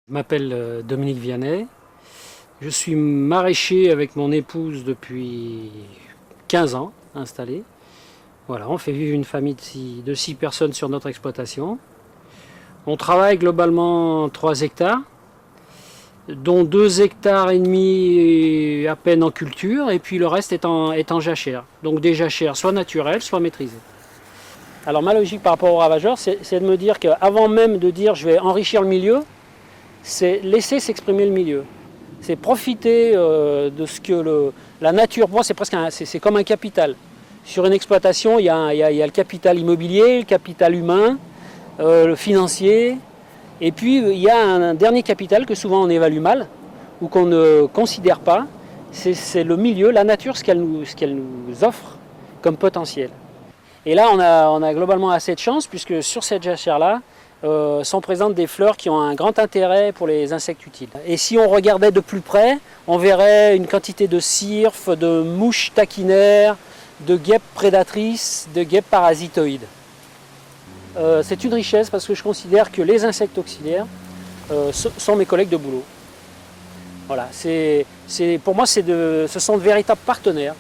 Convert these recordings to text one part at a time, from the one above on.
Je m'appelle Dominique Vianney. Je suis maraîcher avec mon épouse depuis 15 ans installé. Voilà, on fait vivre une famille de 6 personnes sur notre exploitation. On travaille globalement 3 hectares, dont 2 hectares et demi à peine en culture, et puis le reste est en jachère. Donc des jachères soit naturelles, soit maîtrisées. Alors ma logique par rapport aux ravageurs, c'est de me dire qu'avant même de dire je vais enrichir le milieu, c'est laisser s'exprimer le milieu. C'est profiter de ce que la nature, pour moi c'est comme un capital. Sur une exploitation, il y a le capital immobilier, le capital humain, le financier, et puis il y a un dernier capital que souvent on évalue mal, ou qu'on ne considère pas, c'est le milieu, la nature, ce qu'elle nous offre comme potentiel. Et là on a globalement assez de chance, puisque sur cette jachère-là, sont présentes des fleurs qui ont un grand intérêt pour les insectes utiles. Et si on regardait de plus près, on verrait une quantité de cirphes, de mouches taquinaires, de guêpes prédatrices, de guêpes parasitoïdes. C'est une richesse parce que je considère que les insectes auxiliaires sont mes collègues de boulot. Voilà, pour moi, ce sont de véritables partenaires.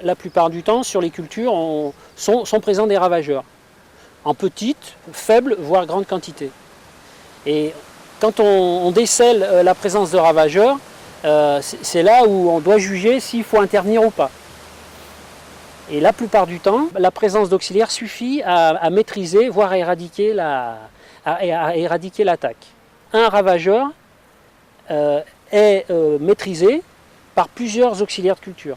La plupart du temps, sur les cultures, sont présents des ravageurs, en petite, faible, voire grande quantité. Et quand on décèle la présence de ravageurs, c'est là où on doit juger s'il faut intervenir ou pas. Et la plupart du temps, la présence d'auxiliaires suffit à maîtriser, voire à éradiquer l'attaque. Un ravageur est maîtrisé par plusieurs auxiliaires de culture.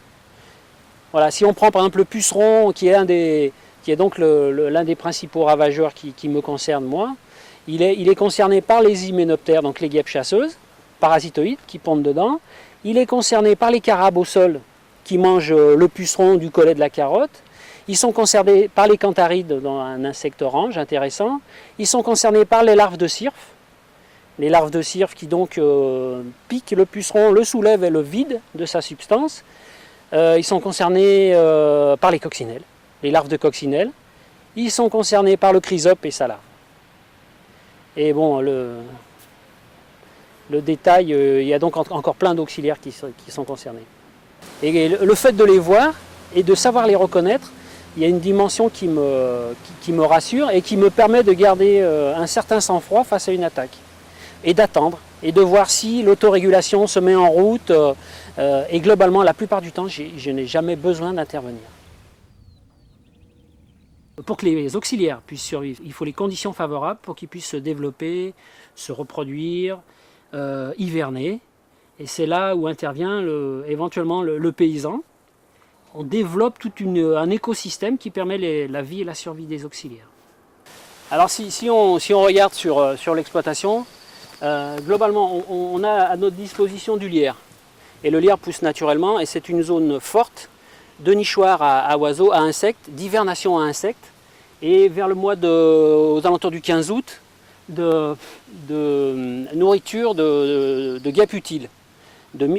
Voilà, si on prend par exemple le puceron, qui est donc l'un des principaux ravageurs qui me concerne moi, il est concerné par les hyménoptères, donc les guêpes chasseuses, parasitoïdes qui pondent dedans. Il est concerné par les carabes au sol qui mangent le puceron du collet de la carotte. Ils sont concernés par les cantharides, dans un insecte orange intéressant. Ils sont concernés par les larves de cirphes. Les larves de cirphes qui donc piquent le puceron, le soulèvent et le vident de sa substance. Ils sont concernés par les coccinelles, les larves de coccinelles. Ils sont concernés par le chrysope et sa larve. Et bon, le détail, il y a donc encore plein d'auxiliaires qui sont concernés. Et le fait de les voir et de savoir les reconnaître, il y a une dimension qui me rassure et qui me permet de garder un certain sang-froid face à une attaque. Et d'attendre, et de voir si l'autorégulation se met en route. Et globalement, la plupart du temps, je n'ai jamais besoin d'intervenir. Pour que les auxiliaires puissent survivre, il faut les conditions favorables pour qu'ils puissent se développer, se reproduire, hiverner. Et c'est là où intervient éventuellement le paysan. On développe tout un écosystème qui permet la vie et la survie des auxiliaires. Alors si on regarde sur l'exploitation, globalement on a à notre disposition du lierre. Et le lierre pousse naturellement et c'est une zone forte de nichoirs à oiseaux, à insectes, d'hivernation à insectes. Et vers le mois aux alentours du 15 août, de nourriture de guêpes utiles.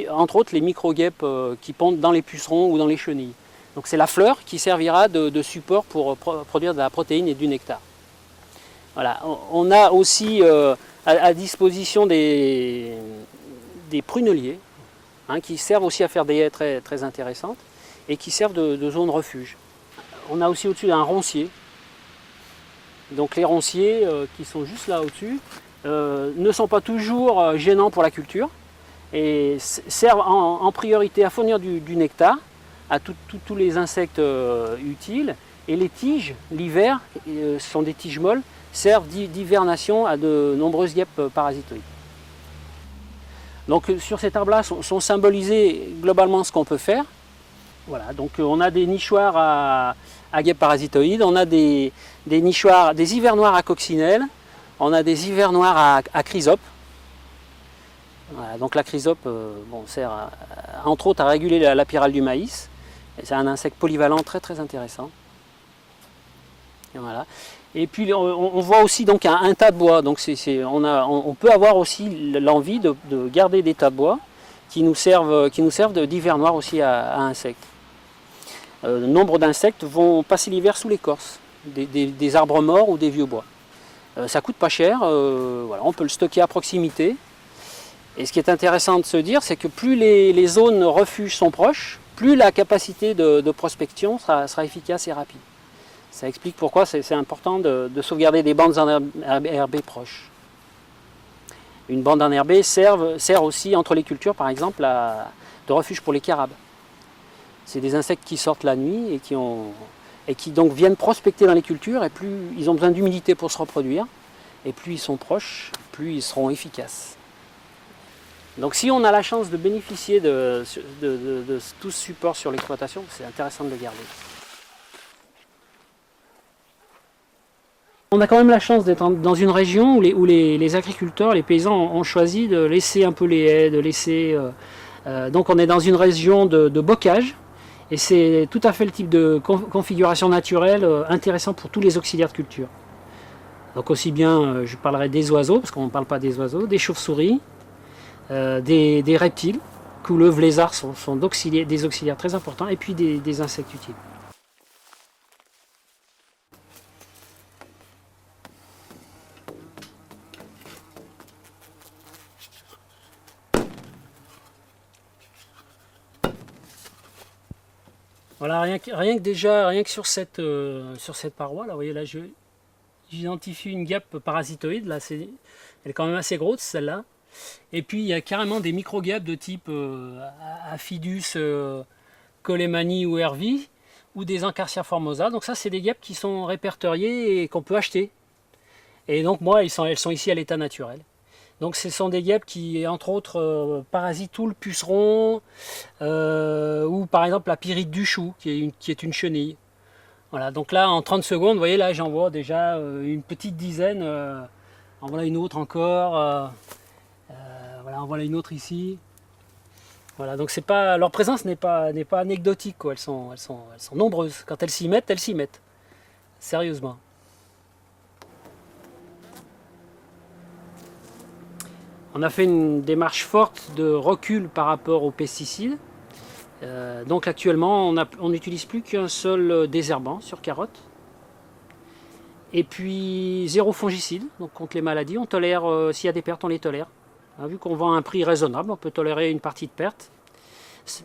Entre autres les micro-guêpes qui pondent dans les pucerons ou dans les chenilles. Donc c'est la fleur qui servira de support pour produire de la protéine et du nectar. Voilà. On a aussi à disposition des pruneliers, qui servent aussi à faire des haies très, très intéressantes et qui servent de zone refuge. On a aussi au-dessus un roncier. Donc les ronciers qui sont juste là au-dessus ne sont pas toujours gênants pour la culture et servent en priorité à fournir du nectar à tous les insectes utiles. Et les tiges, l'hiver, ce sont des tiges molles, servent d'hivernation à de nombreuses guêpes parasitoïdes. Donc sur cet arbre-là sont symbolisés globalement ce qu'on peut faire. Voilà, donc on a des nichoirs à guêpes parasitoïdes, on a des nichoirs, des hivernoirs à coccinelles, on a des hivernoirs à chrysope. Voilà, donc la chrysope sert entre autres à réguler la pyrale du maïs. C'est un insecte polyvalent très très intéressant. Et voilà. Et puis on voit aussi donc un tas de bois. Donc on peut avoir aussi l'envie de garder des tas de bois qui nous servent d'hivernoir aussi à insectes. Nombre d'insectes vont passer l'hiver sous l'écorce des arbres morts ou des vieux bois. Ça coûte pas cher, voilà, on peut le stocker à proximité. Et ce qui est intéressant de se dire, c'est que plus les zones refuge sont proches, plus la capacité de prospection sera efficace et rapide. Ça explique pourquoi c'est important de sauvegarder des bandes enherbées proches. Une bande enherbée sert aussi entre les cultures, par exemple, de refuge pour les carabes. C'est des insectes qui sortent la nuit et qui donc viennent prospecter dans les cultures, et plus ils ont besoin d'humidité pour se reproduire, et plus ils sont proches, plus ils seront efficaces. Donc si on a la chance de bénéficier de tout ce support sur l'exploitation, c'est intéressant de le garder. On a quand même la chance d'être dans une région où les agriculteurs, les paysans ont choisi de laisser un peu les haies, donc on est dans une région de bocage, et c'est tout à fait le type de configuration naturelle intéressant pour tous les auxiliaires de culture. Donc aussi bien, je parlerai des oiseaux, parce qu'on ne parle pas des oiseaux, des chauves-souris, des reptiles, couleuvres, lézards sont des auxiliaires très importants, et puis des insectes utiles. Voilà, rien que sur cette paroi, là, vous voyez, là, j'identifie une guêpe parasitoïde, là, elle est quand même assez grosse, celle-là. Et puis, il y a carrément des micro-guêpes de type Aphidus, Colemani ou Hervie, ou des Ancarcia formosa. Donc ça, c'est des guêpes qui sont répertoriées et qu'on peut acheter. Et donc, moi, elles sont ici à l'état naturel. Donc ce sont des guêpes qui, entre autres, parasitent tout le puceron, ou par exemple la pyrite du chou, qui est une chenille. Voilà, donc là, en 30 secondes, vous voyez, là, j'en vois déjà une petite dizaine. En voilà une autre encore. Voilà, en voilà une autre ici. Voilà, donc leur présence n'est pas anecdotique, quoi. Elles sont nombreuses. Quand elles s'y mettent, sérieusement. On a fait une démarche forte de recul par rapport aux pesticides. Donc actuellement, on n'utilise plus qu'un seul désherbant sur carottes. Et puis zéro fongicide, donc contre les maladies. On tolère, s'il y a des pertes, on les tolère. Vu qu'on vend à un prix raisonnable, on peut tolérer une partie de perte.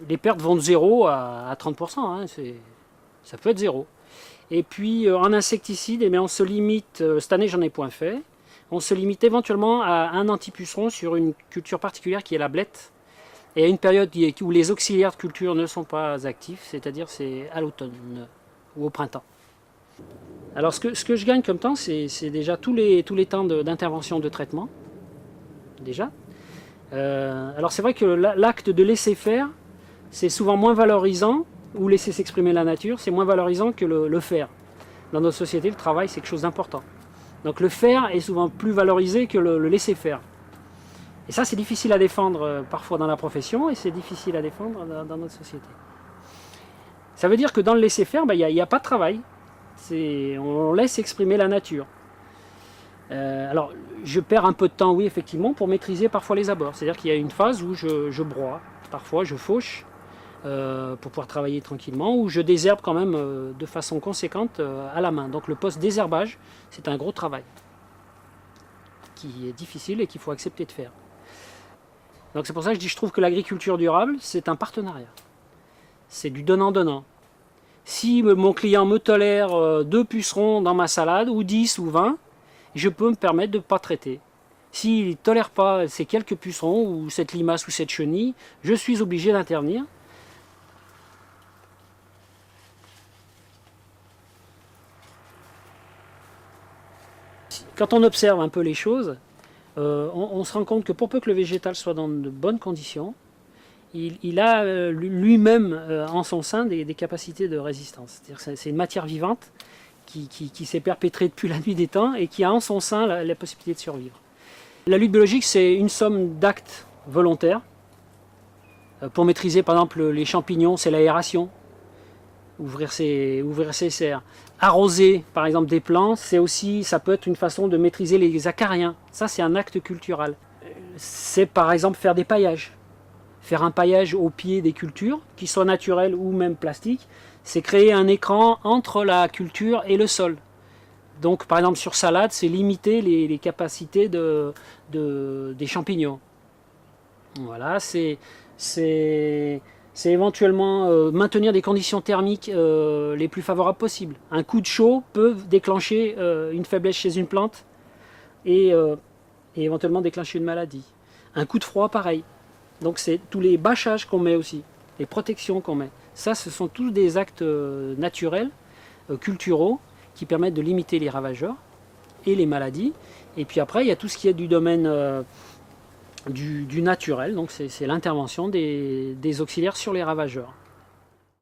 Les pertes vont de 0 à 30%, hein, ça peut être 0. Et puis en insecticide, on se limite, cette année j'en ai point fait, on se limite éventuellement à un antipuceron sur une culture particulière qui est la blette, et à une période où les auxiliaires de culture ne sont pas actifs, c'est-à-dire c'est à l'automne ou au printemps. Alors ce que je gagne comme temps, c'est déjà tous les temps d'intervention de traitement, déjà. Alors c'est vrai que l'acte de laisser faire, c'est souvent moins valorisant, ou laisser s'exprimer la nature, c'est moins valorisant que le faire. Dans notre société, le travail, c'est quelque chose d'important. Donc le faire est souvent plus valorisé que le laisser faire. Et ça, c'est difficile à défendre parfois dans la profession, et c'est difficile à défendre dans notre société. Ça veut dire que dans le laisser faire, il n'y a pas de travail. On laisse exprimer la nature. Alors, je perds un peu de temps, oui, effectivement, pour maîtriser parfois les abords. C'est-à-dire qu'il y a une phase où je broie, parfois je fauche, pour pouvoir travailler tranquillement, ou je désherbe quand même de façon conséquente à la main. Donc le post-désherbage, c'est un gros travail qui est difficile et qu'il faut accepter de faire. Donc c'est pour ça que je trouve que l'agriculture durable, c'est un partenariat. C'est du donnant-donnant. Si mon client me tolère 2 pucerons dans ma salade, ou 10 ou 20, je peux me permettre de ne pas traiter. S'il ne tolère pas ces quelques pucerons, ou cette limace ou cette chenille, je suis obligé d'intervenir. Quand on observe un peu les choses, on se rend compte que pour peu que le végétal soit dans de bonnes conditions, il a lui-même en son sein des capacités de résistance. C'est une matière vivante qui s'est perpétrée depuis la nuit des temps et qui a en son sein la possibilité de survivre. La lutte biologique, c'est une somme d'actes volontaires. Pour maîtriser par exemple les champignons, c'est l'aération. Ouvrir ses serres. Arroser par exemple des plants, ça peut être une façon de maîtriser les acariens. Ça, c'est un acte culturel. C'est par exemple faire des paillages. Faire un paillage au pied des cultures, qui soient naturelles ou même plastiques, c'est créer un écran entre la culture et le sol. Donc par exemple sur salade, c'est limiter les capacités des champignons. Voilà, c'est éventuellement maintenir des conditions thermiques les plus favorables possibles. Un coup de chaud peut déclencher une faiblesse chez une plante et éventuellement déclencher une maladie. Un coup de froid, pareil. Donc c'est tous les bâchages qu'on met aussi, les protections qu'on met. Ça, ce sont tous des actes naturels, culturaux, qui permettent de limiter les ravageurs et les maladies. Et puis après, il y a tout ce qui est du domaine du naturel, donc c'est l'intervention des auxiliaires sur les ravageurs.